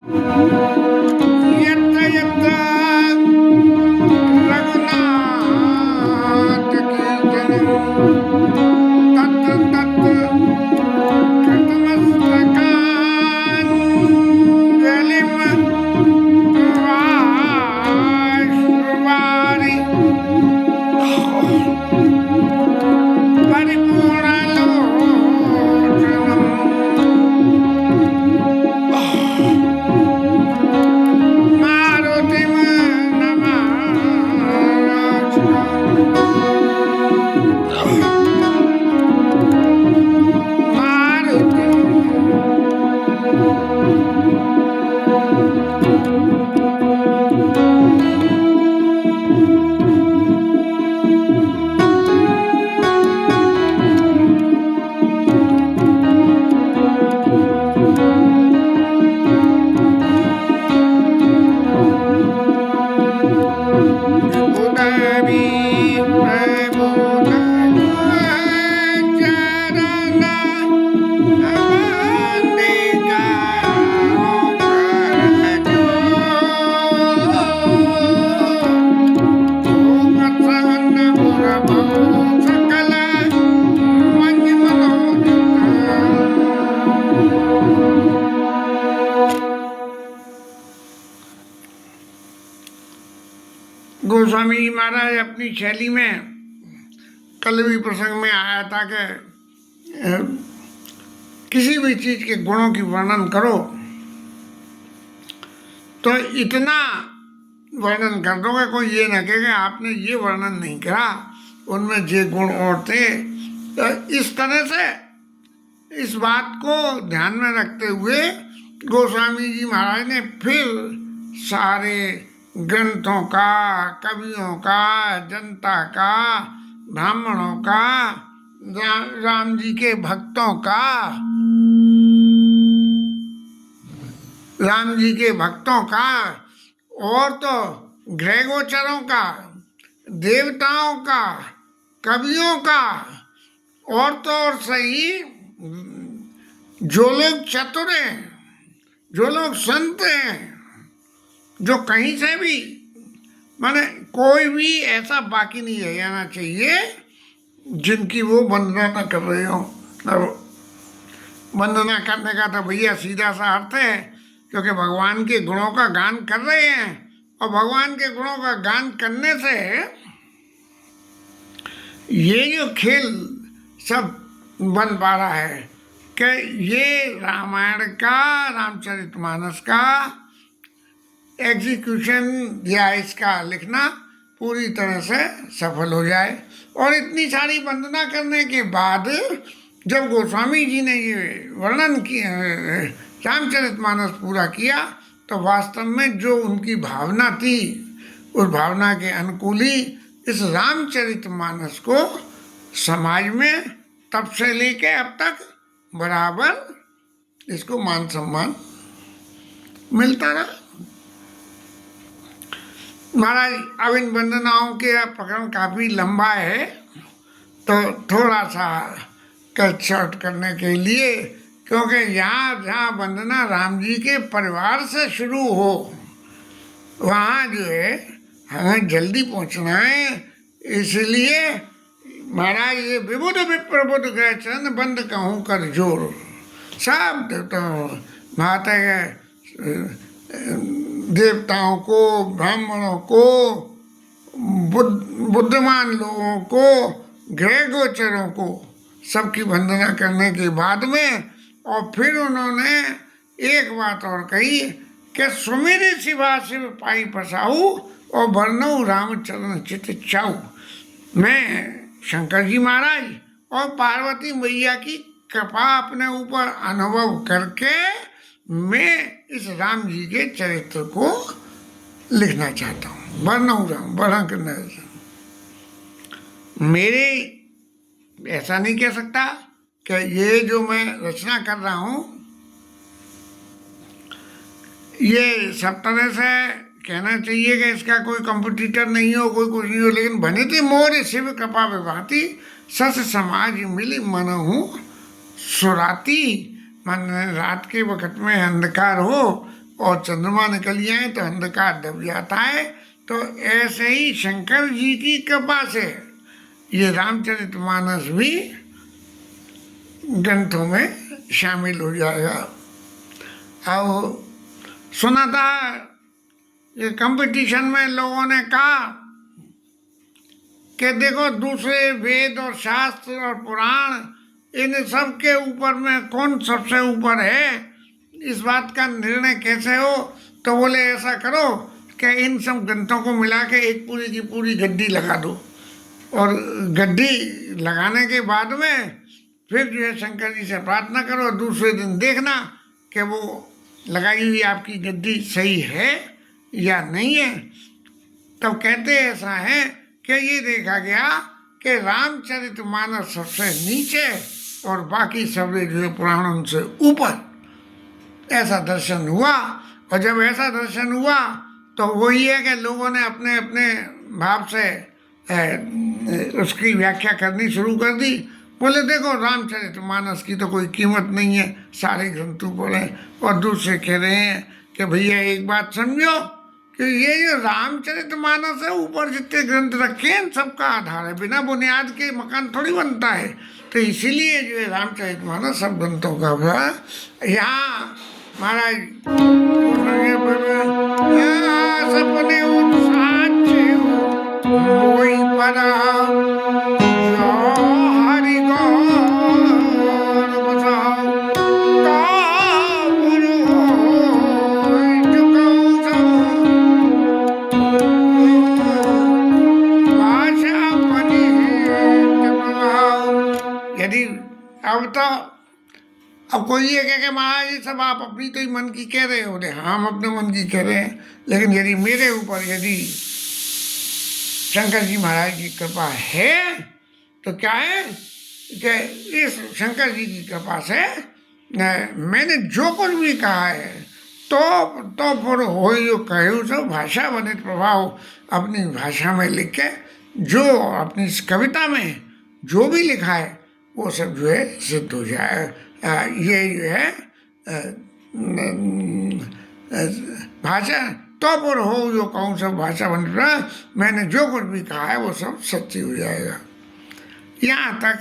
यत्र यत्र रघुनाथ कीर्तनं तत्र तत्र कृतमस्तकाञ्जलिं प्रवाश्रुवारि परिपूर्णलोचनम् मारुतिं उदवी प्रभुतन चरण वंदिका प्रसन्न मुरभो सकल मंज गोस्वामी जी महाराज अपनी शैली में कल भी प्रसंग में आया था कि किसी भी चीज के गुणों की वर्णन करो तो इतना वर्णन कर दोगे कोई ये ना कहे कि आपने ये वर्णन नहीं करा, उनमें ये गुण और थे। तो इस तरह से इस बात को ध्यान में रखते हुए गोस्वामी जी महाराज ने फिर सारे ग्रंथों का, कवियों का, जनता का, ब्राह्मणों का, राम जी के भक्तों का, राम जी के भक्तों का और तो गृहगोचरों का, देवताओं का, कवियों का और तो और सही जो लोग चतुर हैं, जो लोग संत हैं, जो कहीं से भी माने कोई भी ऐसा बाकी नहीं रह जाना चाहिए जिनकी वो वंदना न कर रहे हो। और वंदना करने का तो भैया सीधा सा अर्थ है, क्योंकि भगवान के गुणों का गान कर रहे हैं और भगवान के गुणों का गान करने से ये जो खेल सब बन पा रहा है कि ये रामायण का, रामचरितमानस का एग्जीक्यूशन या इसका लिखना पूरी तरह से सफल हो जाए। और इतनी सारी वंदना करने के बाद जब गोस्वामी जी ने ये वर्णन किया, रामचरितमानस पूरा किया, तो वास्तव में जो उनकी भावना थी उस भावना के अनुकूल ही इस रामचरितमानस को समाज में तब से लेके अब तक बराबर इसको मान सम्मान मिलता रहा। महाराज अब इन वंदनाओं के प्रकरण काफ़ी लंबा है, तो थोड़ा सा कट शॉर्ट करने के लिए, क्योंकि यहाँ जहाँ वंदना राम जी के परिवार से शुरू हो वहाँ जो है हमें जल्दी पहुँचना है। इसलिए महाराज ये विबुध विप्रबुध गृह चरण बंद कहूँ कर जोर, सब तो माता देवताओं को, ब्राह्मणों को, बुद्धिमान लोगों को, गृह गोचरों को सबकी वंदना करने के बाद में और फिर उन्होंने एक बात और कही कि सुमेरे शिवा शिव पाई पसाऊ और वर्णऊ रामचरण चित चाऊ। मैं शंकर जी महाराज और पार्वती मैया की कृपा अपने ऊपर अनुभव करके मैं इस राम जी के चरित्र को लिखना चाहता हूँ। वर्णऊ राम, वर्णन करना मेरे ऐसा नहीं कह सकता कि ये जो मैं रचना कर रहा हूँ ये सब तरह से कहना चाहिए कि इसका कोई कंपटीटर नहीं हो, कोई कुछ नहीं हो, लेकिन बने थे मोर शिव कृपा विभाती सस समाज मिली मन हूँ सुराती। मन रात के वक्त में अंधकार हो और चंद्रमा निकल जाए तो अंधकार दब जाता है। तो ऐसे ही शंकर जी की कृपा से ये रामचरितमानस भी ग्रंथों में शामिल हो जाएगा। अब सुना था ये कंपटीशन में लोगों ने कहा कि देखो दूसरे वेद और शास्त्र और पुराण इन सब के ऊपर में कौन सबसे ऊपर है, इस बात का निर्णय कैसे हो। तो बोले ऐसा करो कि इन सब ग्रंथों को मिला के एक पूरी की पूरी गद्दी लगा दो, और गद्दी लगाने के बाद में फिर जो है शंकर जी से प्रार्थना करो, दूसरे दिन देखना कि वो लगाई हुई आपकी गद्दी सही है या नहीं है। तब कहते ऐसा है कि ये देखा गया कि रामचरितमानस सबसे नीचे और बाकी सब जो है पुराणों से ऊपर, ऐसा दर्शन हुआ। और जब ऐसा दर्शन हुआ तो वही है कि लोगों ने अपने अपने भाव से उसकी व्याख्या करनी शुरू कर दी। बोले देखो रामचरितमानस की तो कोई कीमत नहीं है, सारे ग्रंथों बोले। और दूसरे कह रहे हैं कि भैया एक बात समझो कि ये जो रामचरितमानस है, ऊपर जितने ग्रंथ रखे हैं सबका आधार है, बिना बुनियाद के मकान थोड़ी बनता है। तो इसीलिए जो है रामचरितमानस सब ग्रंथों का यहाँ महाराज सपने साचे मोई परा हरि गौर बसाओ यदि अब कोई ये कहे कि महाराज ये सब आप अपनी तो ही मन की कह रहे हो। हाँ हम अपने मन की कह रहे हैं, लेकिन यदि मेरे ऊपर यदि शंकर जी महाराज की कृपा है तो क्या है कि इस शंकर जी की कृपा से मैंने जो कुछ भी कहा है तो पर हो जो कहूँ सब भाषा बनित प्रभाव, अपनी भाषा में लिख के जो अपनी कविता में जो भी लिखा है वो सब जो है सिद्ध हो जाए। ये जो है भाषा तो पर हो जो कहूँ सब भाषा बन रहा, मैंने जो कुछ भी कहा है वो सब सच्ची हो जाएगा। यहाँ तक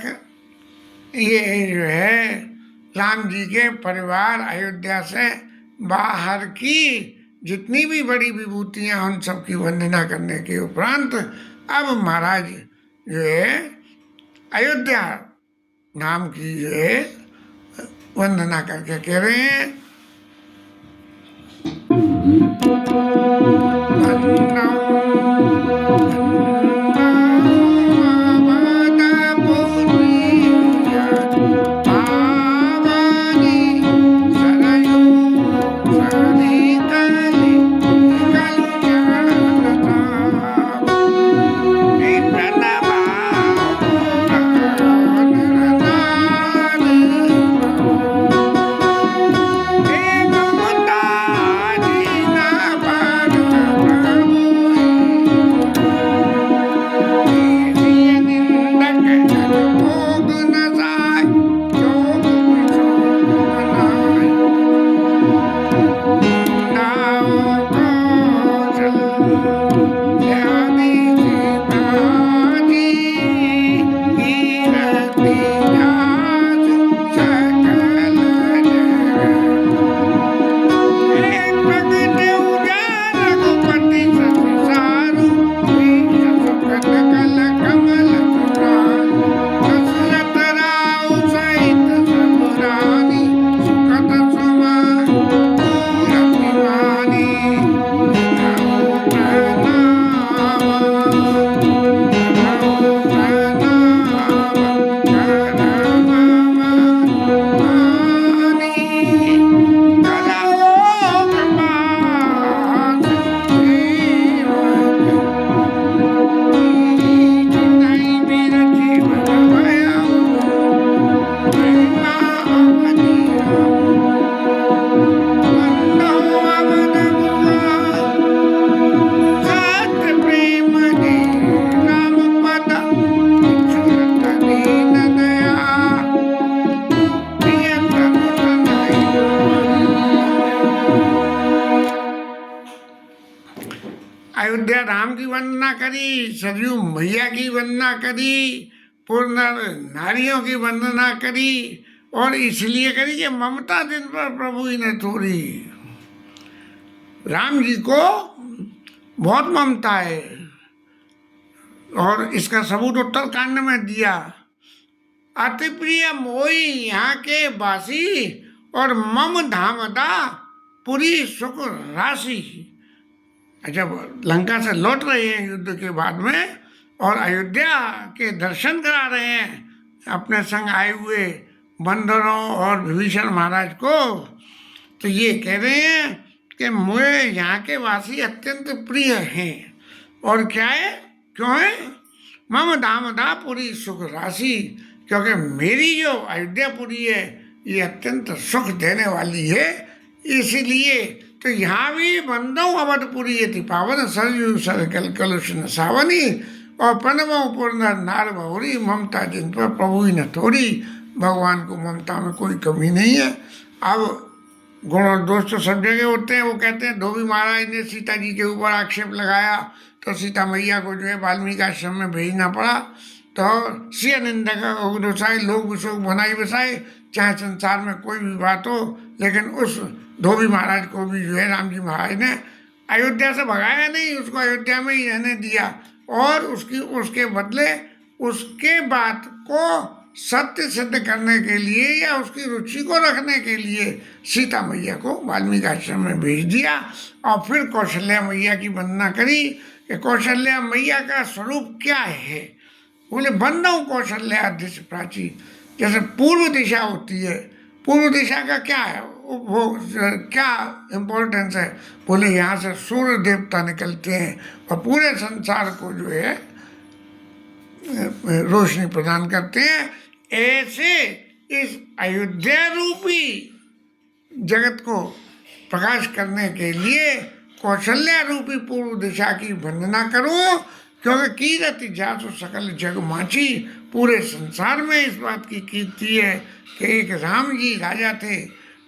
ये जो है राम जी के परिवार अयोध्या से बाहर की जितनी भी बड़ी विभूतियाँ उन सब की वंदना करने के उपरांत अब महाराज जो है अयोध्या नाम की जो है वंदना करके कह रहे हैं अयोध्या राम की वंदना करी, सरयू मैया की वंदना करी, पूर्ण नारियों की वंदना करी, और इसलिए करी कि ममता जिन पर प्रभु ही ने थोड़ी। राम जी को बहुत ममता है, और इसका सबूत उत्तर कांड में दिया। अति प्रिय मोई यहाँ के बासी, और मम धामदा पुरी सुख राशि। जब लंका से लौट रहे हैं युद्ध के बाद में, और अयोध्या के दर्शन करा रहे हैं अपने संग आए हुए बंदरों और विभीषण महाराज को, तो ये कह रहे हैं कि मुझे यहाँ के वासी अत्यंत प्रिय हैं। और क्या है, क्यों है? मम दामदा पुरी सुख राशि, क्योंकि मेरी जो अयोध्यापुरी है ये अत्यंत सुख देने वाली है, इसीलिए। तो यहाँ भी बंदो अवधपुरी यति पावन, सरयू सर कल कलुष न सावनी, और प्रणमो पूर्ण नार बहुरी, ममता जिन पर प्रभु ही न थोड़ी। भगवान को ममता में कोई कमी नहीं है। अब गुण और दोष तो सब जगह होते हैं। वो कहते हैं धोबी महाराज ने सीता जी के ऊपर आक्षेप लगाया, तो सीता मैया को जो है वाल्मीकि आश्रम में भेजना पड़ा। तो सिय निंदक उग्रसाई, लोग विशोक बनाई बसाए, चाहे संसार में कोई भी बात हो, लेकिन उस धोबी महाराज को भी जो है राम जी महाराज ने अयोध्या से भगाया नहीं, उसको अयोध्या में ही रहने दिया, और उसके बदले उसके बात को सत्य सिद्ध करने के लिए या उसकी रुचि को रखने के लिए सीता मैया को वाल्मीकि आश्रम में भेज दिया। और फिर कौशल्या मैया की वंदना करी कि कौशल्या मैया का स्वरूप क्या है। बोले बंदो कौशल्या दिश प्राची, जैसे पूर्व दिशा होती है, पूर्व दिशा का क्या है, वो क्या इम्पोर्टेंस है? बोले यहाँ से सूर्य देवता निकलते हैं और पूरे संसार को जो है रोशनी प्रदान करते हैं। ऐसे इस अयोध्या रूपी जगत को प्रकाश करने के लिए कौशल्या रूपी पूर्व दिशा की वंदना करो, क्योंकि कीरति जासु सकल जग माची, पूरे संसार में इस बात की कीर्ति है कि एक राम जी राजा थे,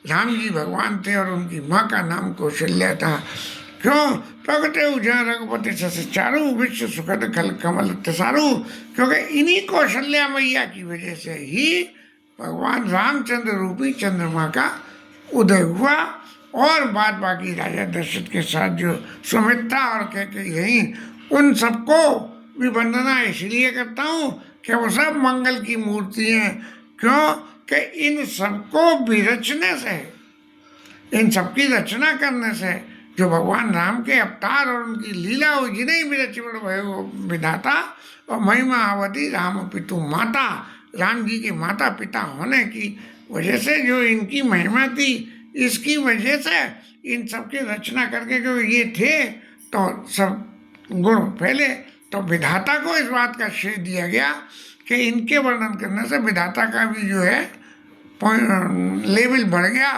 राम जी भगवान थे, और उनकी माँ का नाम कौशल्या था। क्यों? प्रगटे उजा रघुपति सस चारु, विश्व सुखद खल कमल तसारु, क्योंकि इन्हीं कौशल्या मैया की वजह से ही भगवान रामचंद्र रूपी चंद्रमा का उदय हुआ। और बाद बाकी राजा दशरथ के साथ जो सुमित्रा और कैकेयी यही, उन सबको भी वंदना इसलिए करता हूँ कि वो सब मंगल की मूर्ति हैं। क्यों? कि इन सबको विरचने से, इन सबकी रचना करने से जो भगवान राम के अवतार और उनकी लीला हुई, जिन्हें विरचिवण भयो विधाता, और महिमा अवधि राम पितु माता, राम जी के माता पिता होने की वजह से जो इनकी महिमा थी, इसकी वजह से इन सबकी रचना करके जो ये थे, तो सब गुण फैले। तो विधाता को इस बात का श्रेय दिया गया कि इनके वर्णन करने से विधाता का भी जो है लेवल बढ़ गया।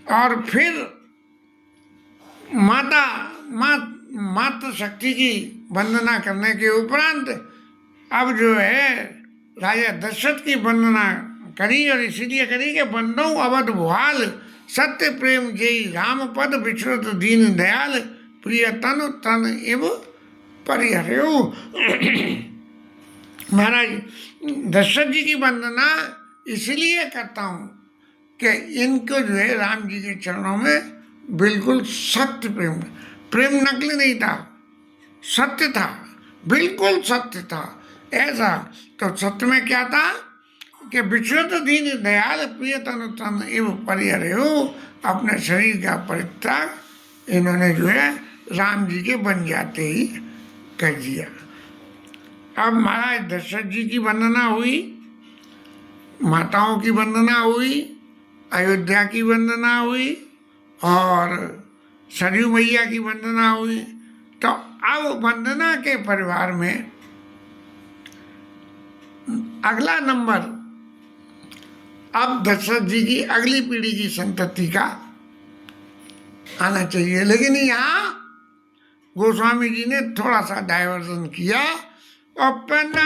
और फिर मातृ शक्ति की वंदना करने के उपरांत अब जो है राजा दशरथ की वंदना करी, और इसीलिए करी कि बंदो अवध भुआल, सत्य प्रेम जयी राम पद, विश्रुत दीन दयाल, प्रिय तन तन एव परिहर्यो। महाराज दशरथ जी की वंदना इसलिए करता हूँ कि इनको जो है राम जी के चरणों में बिल्कुल सत्य प्रेम, प्रेम नकली नहीं था, सत्य था, बिल्कुल सत्य था। ऐसा तो सत्य में क्या था कि विश्रुत दीन दयाल, प्रिय तन तन एव परिहर्यो, अपने शरीर का परित्याग इन्होंने जो है राम जी के बन जाते ही कर दिया। अब महाराज दशरथ जी की वंदना हुई, माताओं की वंदना हुई, अयोध्या की वंदना हुई, और सरयू मैया की वंदना हुई। तो अब वंदना के परिवार में अगला नंबर अब दशरथ जी की अगली पीढ़ी की संतति का आना चाहिए। लेकिन यहाँ गोस्वामी जी ने थोड़ा सा डायवर्जन किया। अपना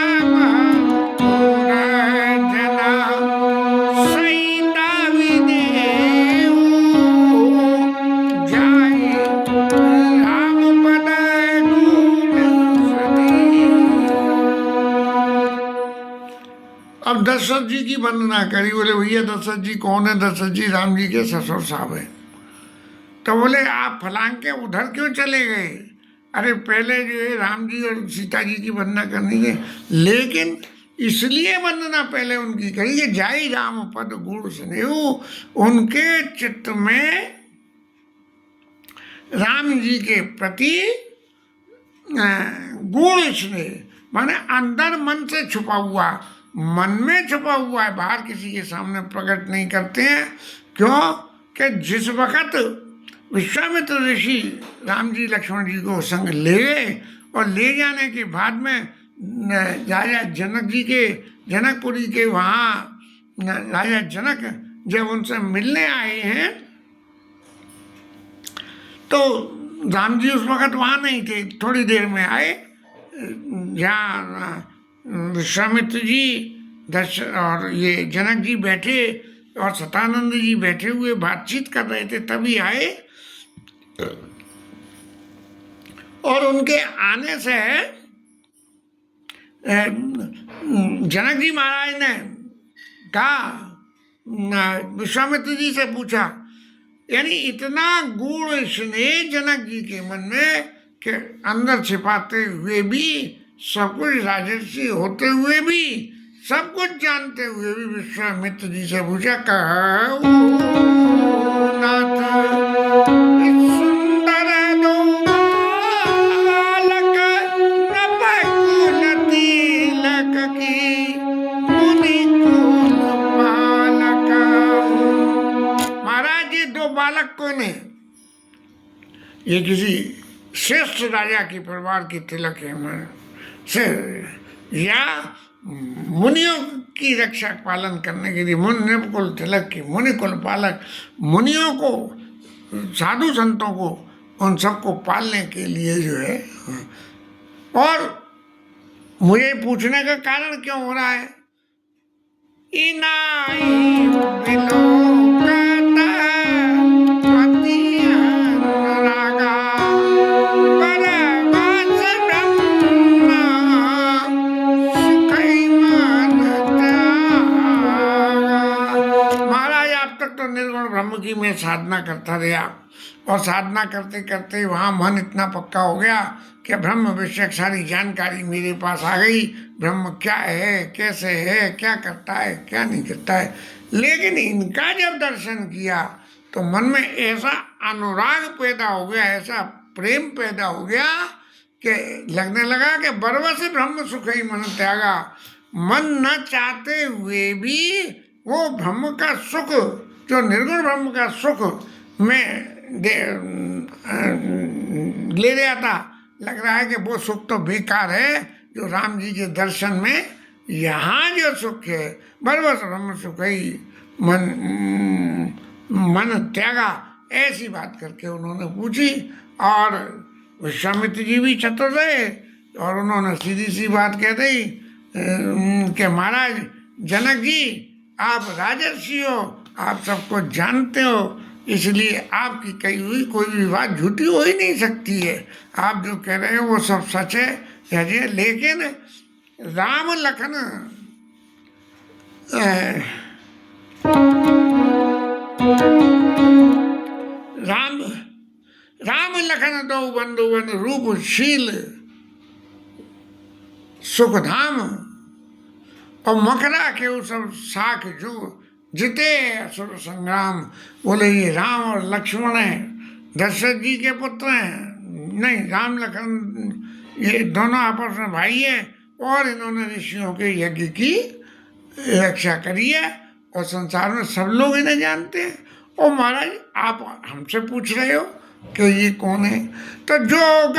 सईता विदेहु जाय दशरथ जी की वंदना करी। बोले भैया दशरथ जी कौन है? दशरथ जी राम जी के ससुर साहब है। तो बोले आप फलांग के उधर क्यों चले गए? अरे पहले जो है राम जी और सीता जी की वंदना करनी है, लेकिन इसलिए वंदना पहले उनकी करी कि जाई राम पद गुण स्नेहु, उनके चित्त में राम जी के प्रति गुण स्नेह, माने अंदर मन से छुपा हुआ, मन में छुपा हुआ है, बाहर किसी के सामने प्रकट नहीं करते हैं। क्यों कि जिस वक्त विश्वामित्र ऋषि राम जी लक्ष्मण जी को संग ले गए और ले जाने के बाद में राजा जनक जी के, जनकपुरी के वहाँ राजा जनक जब उनसे मिलने आए हैं तो राम जी उस वक्त वहाँ नहीं थे, थोड़ी देर में आए। जहाँ विश्वामित्र जी और ये जनक जी बैठे और सतानंद जी बैठे हुए बातचीत कर रहे थे, तभी आए। और उनके आने से जनक जी महाराज ने कहा, विश्वामित्र जी से पूछा, यानी इतना गूढ़ स्नेह जनक जी के मन में कि अंदर छिपाते हुए भी, सब कुछ राजर्षि होते हुए भी, सब कुछ जानते हुए भी विश्वामित्र जी से पूछा, कहु नाथ सुंदर दो बालक नपकुल तिलक की मुनि कुल बालक। महाराज ये दो बालक कौन है? ये किसी श्रेष्ठ राजा के परिवार की तिलक है से, या मुनियों की रक्षा पालन करने के लिए मुनि कुल तिलक की, मुनि कुल पालक, मुनियों को, साधु संतों को, उन सबको पालने के लिए जो है। और मुझे पूछने का कारण क्यों हो रहा है? इनाई बिलोकता रागा परवास ब्रह्म सुखई मन त्यागा। महाराज आप तक तो निर्गुण ब्रह्म की मैं साधना करता रहा, और साधना करते करते वहाँ मन इतना पक्का हो गया कि ब्रह्म विषयक सारी जानकारी मेरे पास आ गई। ब्रह्म क्या है, कैसे है, क्या करता है, क्या नहीं करता है। लेकिन इनका जब दर्शन किया तो मन में ऐसा अनुराग पैदा हो गया, ऐसा प्रेम पैदा हो गया कि लगने लगा कि बरबस ब्रह्म सुख ही मन त्यागा। मन न चाहते हुए भी वो ब्रह्म का सुख, जो निर्गुण ब्रह्म का सुख मैं ले रहा था, लग रहा है कि वो सुख तो बेकार है जो राम जी के दर्शन में यहाँ जो सुख है, बरबस ब्रह्म सुख ही मन त्यागा। ऐसी बात करके उन्होंने पूछी, और विश्वामित्र जी भी चतुर रहे और उन्होंने सीधी सी बात कह दी कि महाराज जनक जी आप राजर्षि हो, आप सबको जानते हो, इसलिए आपकी कही हुई कोई भी बात झूठी हो ही नहीं सकती है। आप जो कह रहे हो वो सब सच है। लेकिन राम लखन राम लखन दो बंधुवन रूप शील सुखधाम, और मकरा के वो सब साख जो जिते असुर संग्राम। बोले ये राम और लक्ष्मण हैं, दशरथ जी के पुत्र हैं, नहीं राम लखन ये दोनों आपस में भाई हैं, और इन्होंने ऋषियों के यज्ञ की रक्षा करी है, और संसार में सब लोग इन्हें जानते हैं। और महाराज आप हमसे पूछ रहे हो कि ये कौन है? तो जोग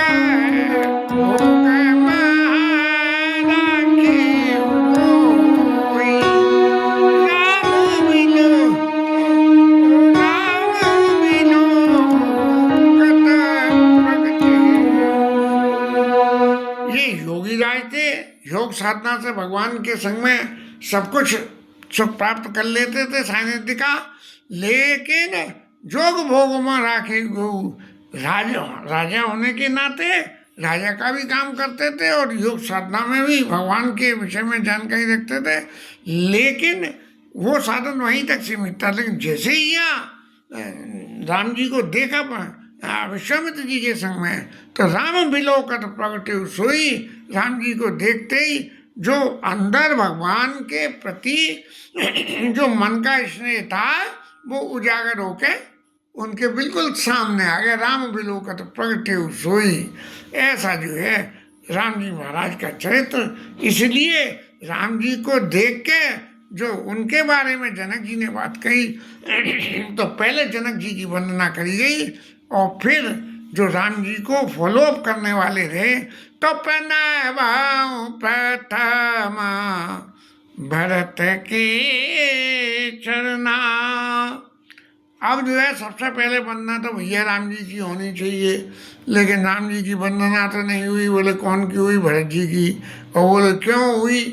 योग साधना से भगवान के संग में सब कुछ सुख प्राप्त कर लेते थे सानिध्य का, लेकिन जोग भोग में राखे गो राजा होने के नाते राजा का भी काम करते थे और योग साधना में भी भगवान के विषय में जानकारी रखते थे, लेकिन वो साधन वहीं तक सीमित था। लेकिन जैसे ही यहाँ राम जी को देखा विश्वामित्र जी के संग में, तो राम बिलोकत प्रगटे सोई, राम जी को देखते ही जो अंदर भगवान के प्रति जो मन का स्नेह था वो उजागर होके उनके बिल्कुल सामने आ गया। राम बिलोकत प्रगटे सोई, ऐसा जो है राम जी महाराज का चरित्र। इसलिए राम जी को देख के जो उनके बारे में जनक जी ने बात कही, तो पहले जनक जी की वंदना करी गई और फिर जो राम जी को फॉलोअप करने वाले थे, तो प्रणव प्रथम भरत के चरना। अब जो है सबसे पहले वंदना तो भैया राम जी की होनी चाहिए, लेकिन राम जी की वंदना तो नहीं हुई। बोले कौन की हुई? भरत जी की। और बोले क्यों हुई?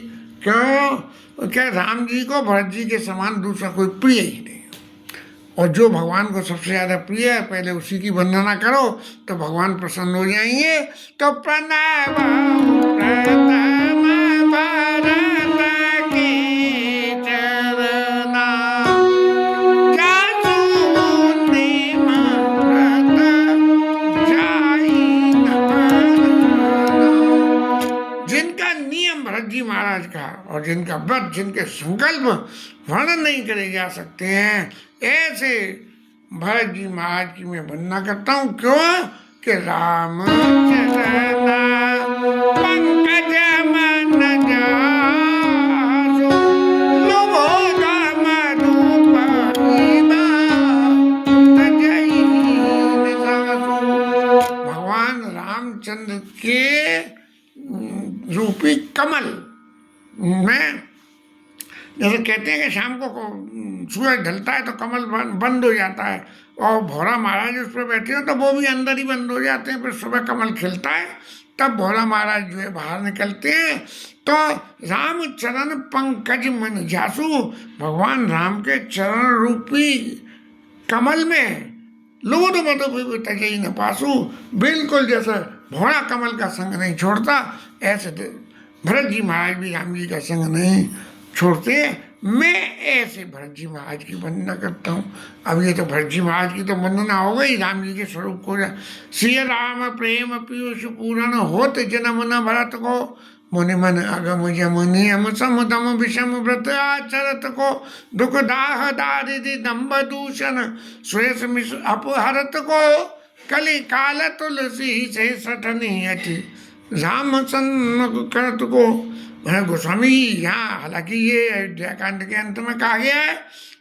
क्यों? क्या राम जी को भरत जी के समान दूसरा कोई प्रिय ही नहीं, और जो भगवान को सबसे ज़्यादा प्रिय है पहले उसी की वंदना करो तो भगवान प्रसन्न हो जाएंगे। तो प्रणव प्रथम भरत के चरना, जिनका नियम भरत जी महाराज का और जिनका व्रत, जिनके संकल्प वर्णन नहीं करे जा सकते हैं, ऐसे भरत जी महाराज की मैं वंदना करता हूँ। क्यों? कि राम पंकज मन जासु, लुभोग मधुप लीला तजहि निसासु। भगवान रामचंद्र के रूपी कमल में, जैसे कहते हैं कि शाम को सूरज ढलता है तो कमल बंद हो जाता है, और भोला महाराज उस पर बैठे हो तो वो भी अंदर ही बंद हो जाते हैं, फिर सुबह कमल खिलता है तब भोला महाराज जो है बाहर निकलते हैं। तो राम चरण पंकज मन जासु, भगवान राम के चरण रूपी कमल में लोड मधु तजई न पासु, बिल्कुल जैसे भोला कमल का संग नहीं छोड़ता, ऐसे भरत जी महाराज भी राम जी का संग नहीं छोड़ते। मैं ऐसे भरत जी महाराज की वंदना करता हूँ। अब ये तो भरत जी महाराज की तो वंदना हो गई, राम जी के स्वरूप को। श्री राम प्रेम पीयूष पूरण होत जन्म न भरत को, मुनि मन अगम जमुनि हम समदम विषम व्रत आचरत को, दुख दाह दारिद्र दम्भ दूषण श्वेष मिश अपहरत को, कली काल तुलसी से सठनी अति राम सन्मुख करत को। गोस्वामी यहाँ, हालांकि ये अयोध्या कांड के अंत में कहा गया है,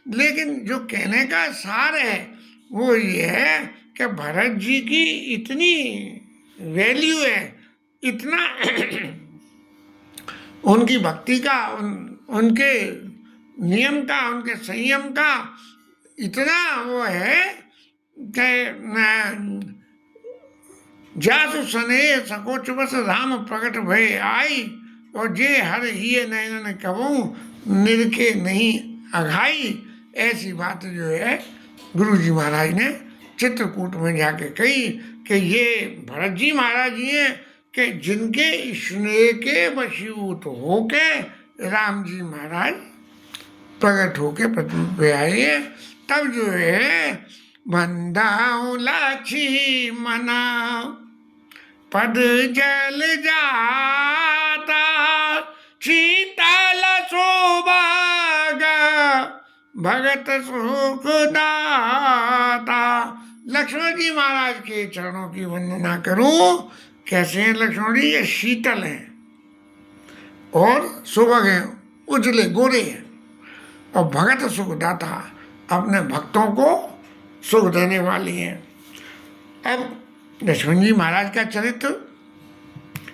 लेकिन जो कहने का सार है वो ये है कि भरत जी की इतनी वैल्यू है, इतना उनकी भक्ति का, उनके नियम का, उनके संयम का इतना वो है कि जासु सने सकोच बस राम प्रकट भय आई, और जे हर हिये नयन कहूँ निरखे नहीं अघाई। ऐसी बात जो है गुरु जी महाराज ने चित्रकूट में जाके कही कि ये भरत जी महाराज ही हैं कि जिनके स्नेह के वशीभूत होके राम जी महाराज प्रकट होके पृथ्वी पे आए। तब जो है बंदाऊ लाछी मना पद जल जाता, शीतल सुभाग भगत सुख दाता। लक्ष्मण जी महाराज के चरणों की वंदना करूं। कैसे हैं लक्ष्मण जी? ये शीतल हैं और सुभग हैं, उजले गोरे हैं, और भगत सुखदाता, अपने भक्तों को सुख देने वाली हैं। अब लक्ष्मण जी महाराज का चरित्र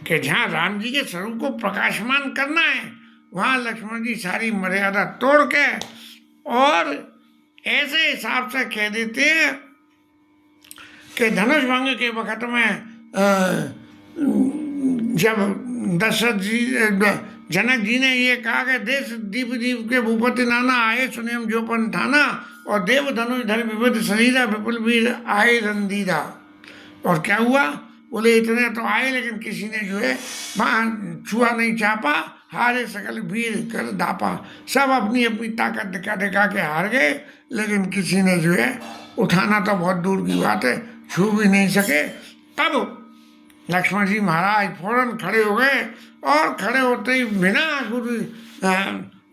कि जहाँ राम जी के स्वरूप को प्रकाशमान करना है, वहाँ लक्ष्मण जी सारी मर्यादा तोड़ के और ऐसे हिसाब से कह देते हैं कि धनुष भंग के वक्त में जब दशरथ जी, जनक जी ने ये कहा कि देश दीप दीप के भूपति नाना आए सुनियम जोपन ठाना, और देव धनुष धर विविध शरीरा विपुल वीर आए रंदीरा। और क्या हुआ? बोले इतने तो आए, लेकिन किसी ने जो है वहाँ छुआ नहीं चापा, हारे सकल वीर कर दापा। सब अपनी अपनी ताकत दिखा दिखा के हार गए, लेकिन किसी ने जो है उठाना तो बहुत दूर की बात है, छू भी नहीं सके। तब लक्ष्मण जी महाराज फौरन खड़े हो गए, और खड़े होते ही बिना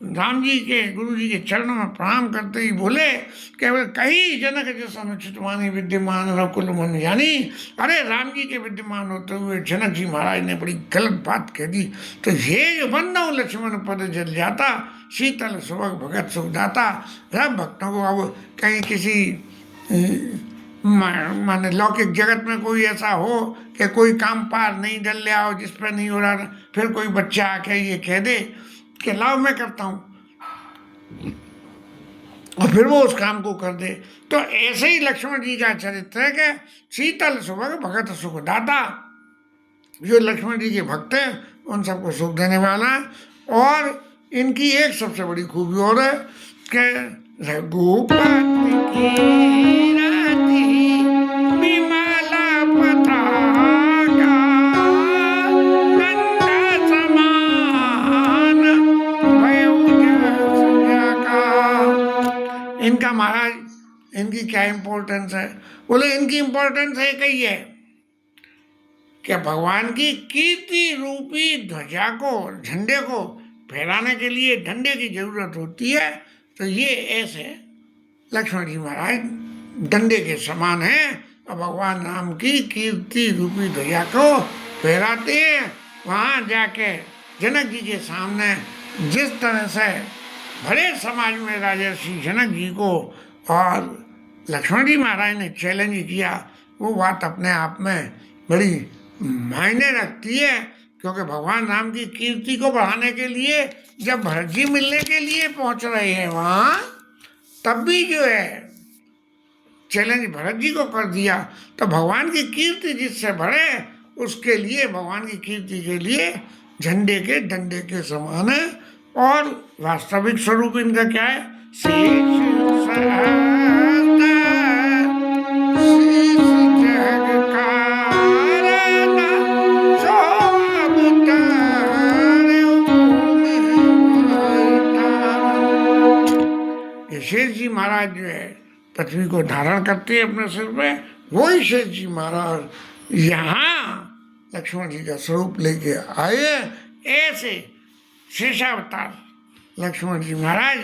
राम जी के गुरु जी के चरणों में प्रणाम करते ही बोले कि कही जनक जैसा अनुचितवानी विद्यमान रकुल मन जानी। अरे राम जी के विद्यमान होते हुए जनक जी महाराज ने बड़ी गलत बात कह दी। तो ये जो बंदा लक्ष्मण पद जल जाता, शीतल सुभग भगत सुखदाता। सब भक्तों को अब कहीं किसी माने लौकिक जगत में कोई ऐसा हो कि कोई काम पार नहीं डल लिया हो, जिस पर नहीं हो रहा, फिर कोई बच्चा आके ये कह दे कि लाओ मैं करता हूँ, और फिर वो उस काम को कर दे। तो ऐसे ही लक्ष्मण जी का चरित्र है कि शीतल सुभग भगत सुखदाता। जो लक्ष्मण जी के भक्त हैं उन सबको सुख देने वाला। और इनकी एक सबसे बड़ी खूबी और है कि रघुपति की राति विमला पताका, गंगा समान भयउ जस जाका। इनका महाराज, इनकी क्या इम्पोर्टेंस है? बोले इनकी इम्पोर्टेंस एक ही है कि भगवान की कीर्ति रूपी ध्वजा को, झंडे को फहराने के लिए डंडे की जरूरत होती है। तो ये ऐसे लक्ष्मण जी महाराज डंडे के समान हैं, और भगवान राम की कीर्ति रूपी ध्वजा को फहराते हैं। वहाँ जाके जनक जी के सामने जिस तरह से बड़े समाज में राजर्षि जनक जी को और लक्ष्मण जी महाराज ने चैलेंज किया, वो बात अपने आप में बड़ी मायने रखती है। क्योंकि भगवान राम की कीर्ति को बढ़ाने के लिए जब भरत जी मिलने के लिए पहुंच रहे हैं वहाँ, तब भी जो है चैलेंज भरत जी को कर दिया। तो भगवान की कीर्ति जिससे बढ़े, उसके लिए, भगवान की कीर्ति के लिए झंडे के डंडे के समान है। और वास्तविक स्वरूप इनका क्या है? शेष जी महाराज जो है पृथ्वी को धारण करते हैं अपने सिर पे, वही शेष जी महाराज यहाँ लक्ष्मण जी का स्वरूप लेके आए। ऐसे शेषावतार लक्ष्मण जी महाराज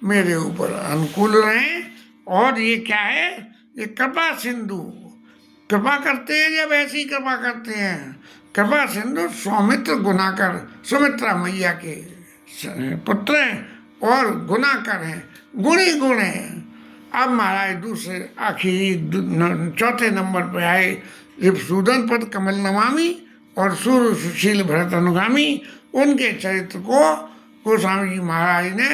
मेरे ऊपर अनुकूल रहे। और ये क्या है? ये कृपा सिंधु, कृपा करते हैं जब ऐसी कृपा करते हैं। कृपा सिंधु सौमित्र गुणाकर, सुमित्रा मैया के पुत्र हैं और गुणाकर हैं, गुणी गुण हैं। अब महाराज दूसरे आखिरी चौथे नंबर पे आए रिपुसूदन पद कमल नमामि और सूर्य सुशील भरत अनुगामी। उनके चरित्र को गोस्वामी जी महाराज ने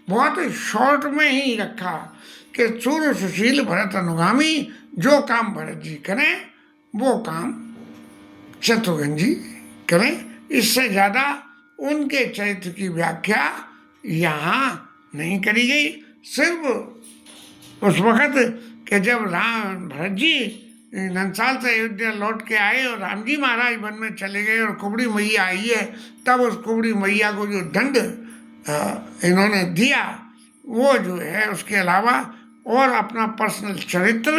बहुत शॉर्ट में ही रखा कि सूर्य सुशील भरत अनुगामी, जो काम भरत जी करें वो काम शत्रुघ्न जी करें। इससे ज़्यादा उनके चरित्र की व्याख्या यहाँ नहीं करी गई। सिर्फ उस वक़्त कि जब राम भरत जी नंसाल से अयोध्या लौट के आए और राम जी महाराज वन में चले गए और कुबड़ी मैया आई है, तब उस कुबड़ी मैया को जो दंड इन्होंने दिया वो जो है, उसके अलावा और अपना पर्सनल चरित्र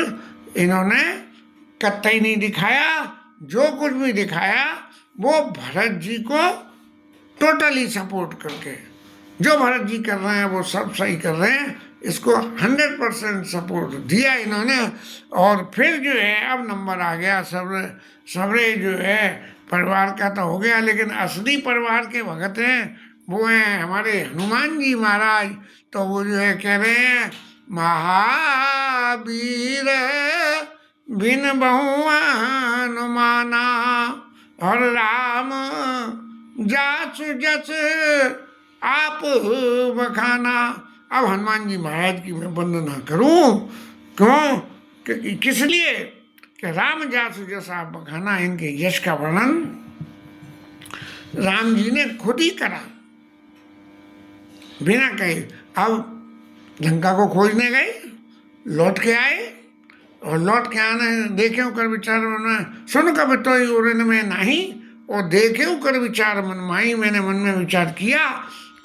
इन्होंने कतई नहीं दिखाया। जो कुछ भी दिखाया वो भरत जी को टोटली सपोर्ट करके, जो भरत जी कर रहे हैं वो सब सही कर रहे हैं, इसको 100% सपोर्ट दिया इन्होंने। और फिर जो है अब नंबर आ गया सबरे जो है परिवार का तो हो गया, लेकिन असली परिवार के भगत हैं वो हैं हमारे हनुमान जी महाराज। तो वो जो है कह रहे हैं, महावीर बिन बहुआ हनुमाना और राम जासु जस आप बखाना। अब हनुमान जी महाराज की मैं वंदना करूं, क्यों? किस लिए? कि राम जासु जस आप बखाना, इनके यश का वर्णन राम जी ने खुद ही करा बिना कहे। अब लंका को खोजने गए, लौट के आए, और लौट के आने देखे कर विचार मन में सुन कब तो उड़न में नहीं, और देखे कर विचार मन माही। मैंने मन में विचार किया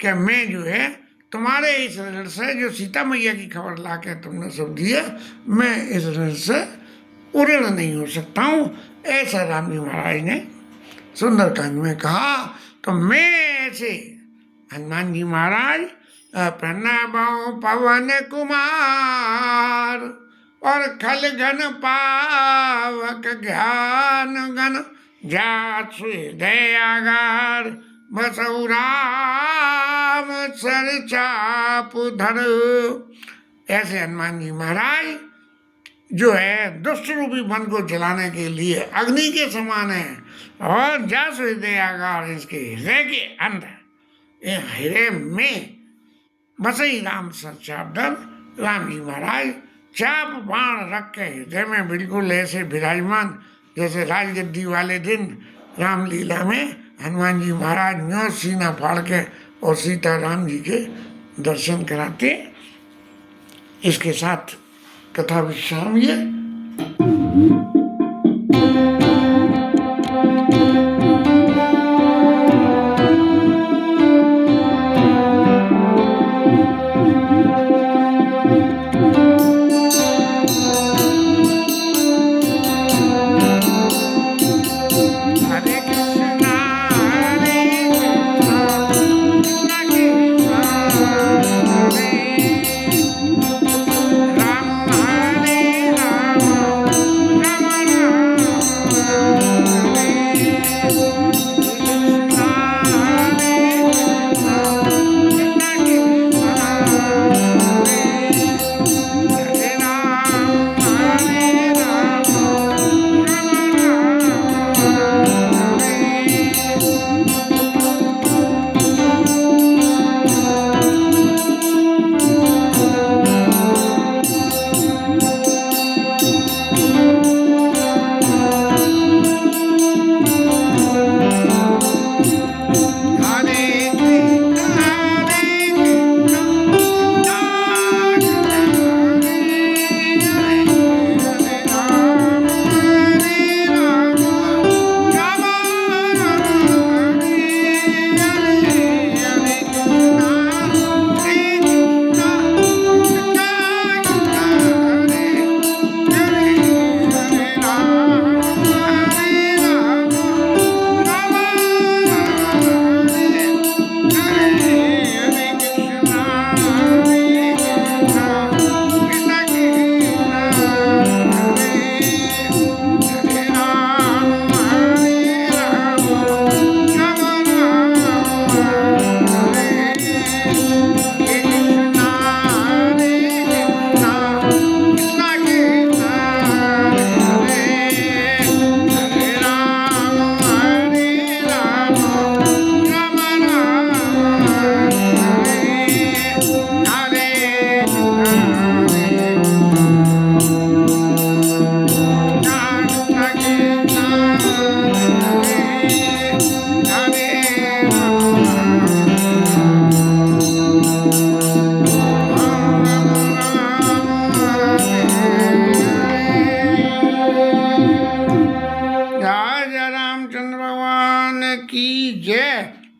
कि मैं जो है तुम्हारे इस ऋण से, जो सीता मैया की खबर ला के तुमने सब दिया, मैं इस ऋण से उड़न नहीं हो सकता हूँ। ऐसा राम जी महाराज ने सुंदरकांड में कहा। तो मैं ऐसे हनुमान जी महाराज प्रणबो पवन कुमार, और खल घन पावक ज्ञान गण, जासु दयागार बसौ राम सर चाप धर। ऐसे हनुमान जी महाराज जो है दुष्ट रूपी वन को जलाने के लिए अग्नि के समान है, और जासु हृदयागार, इसके हृदय के अंदर, हृदय में बसई राम सर चाप धर। राम जी महाराज चाप बाण रख के हृदय में बिल्कुल ऐसे विराजमान, जैसे राजगद्दी वाले दिन रामलीला में हनुमान जी महाराज न्यों सीना फाड़ के और सीता राम जी के दर्शन कराते। इसके साथ कथा विश्राम ये।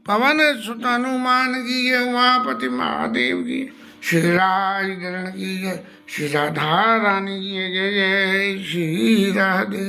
पवन सुत हनुमान की जय, उमापति महादेव की, श्री राज की जय, श्री राधा रानी की जय, जय श्री राधे।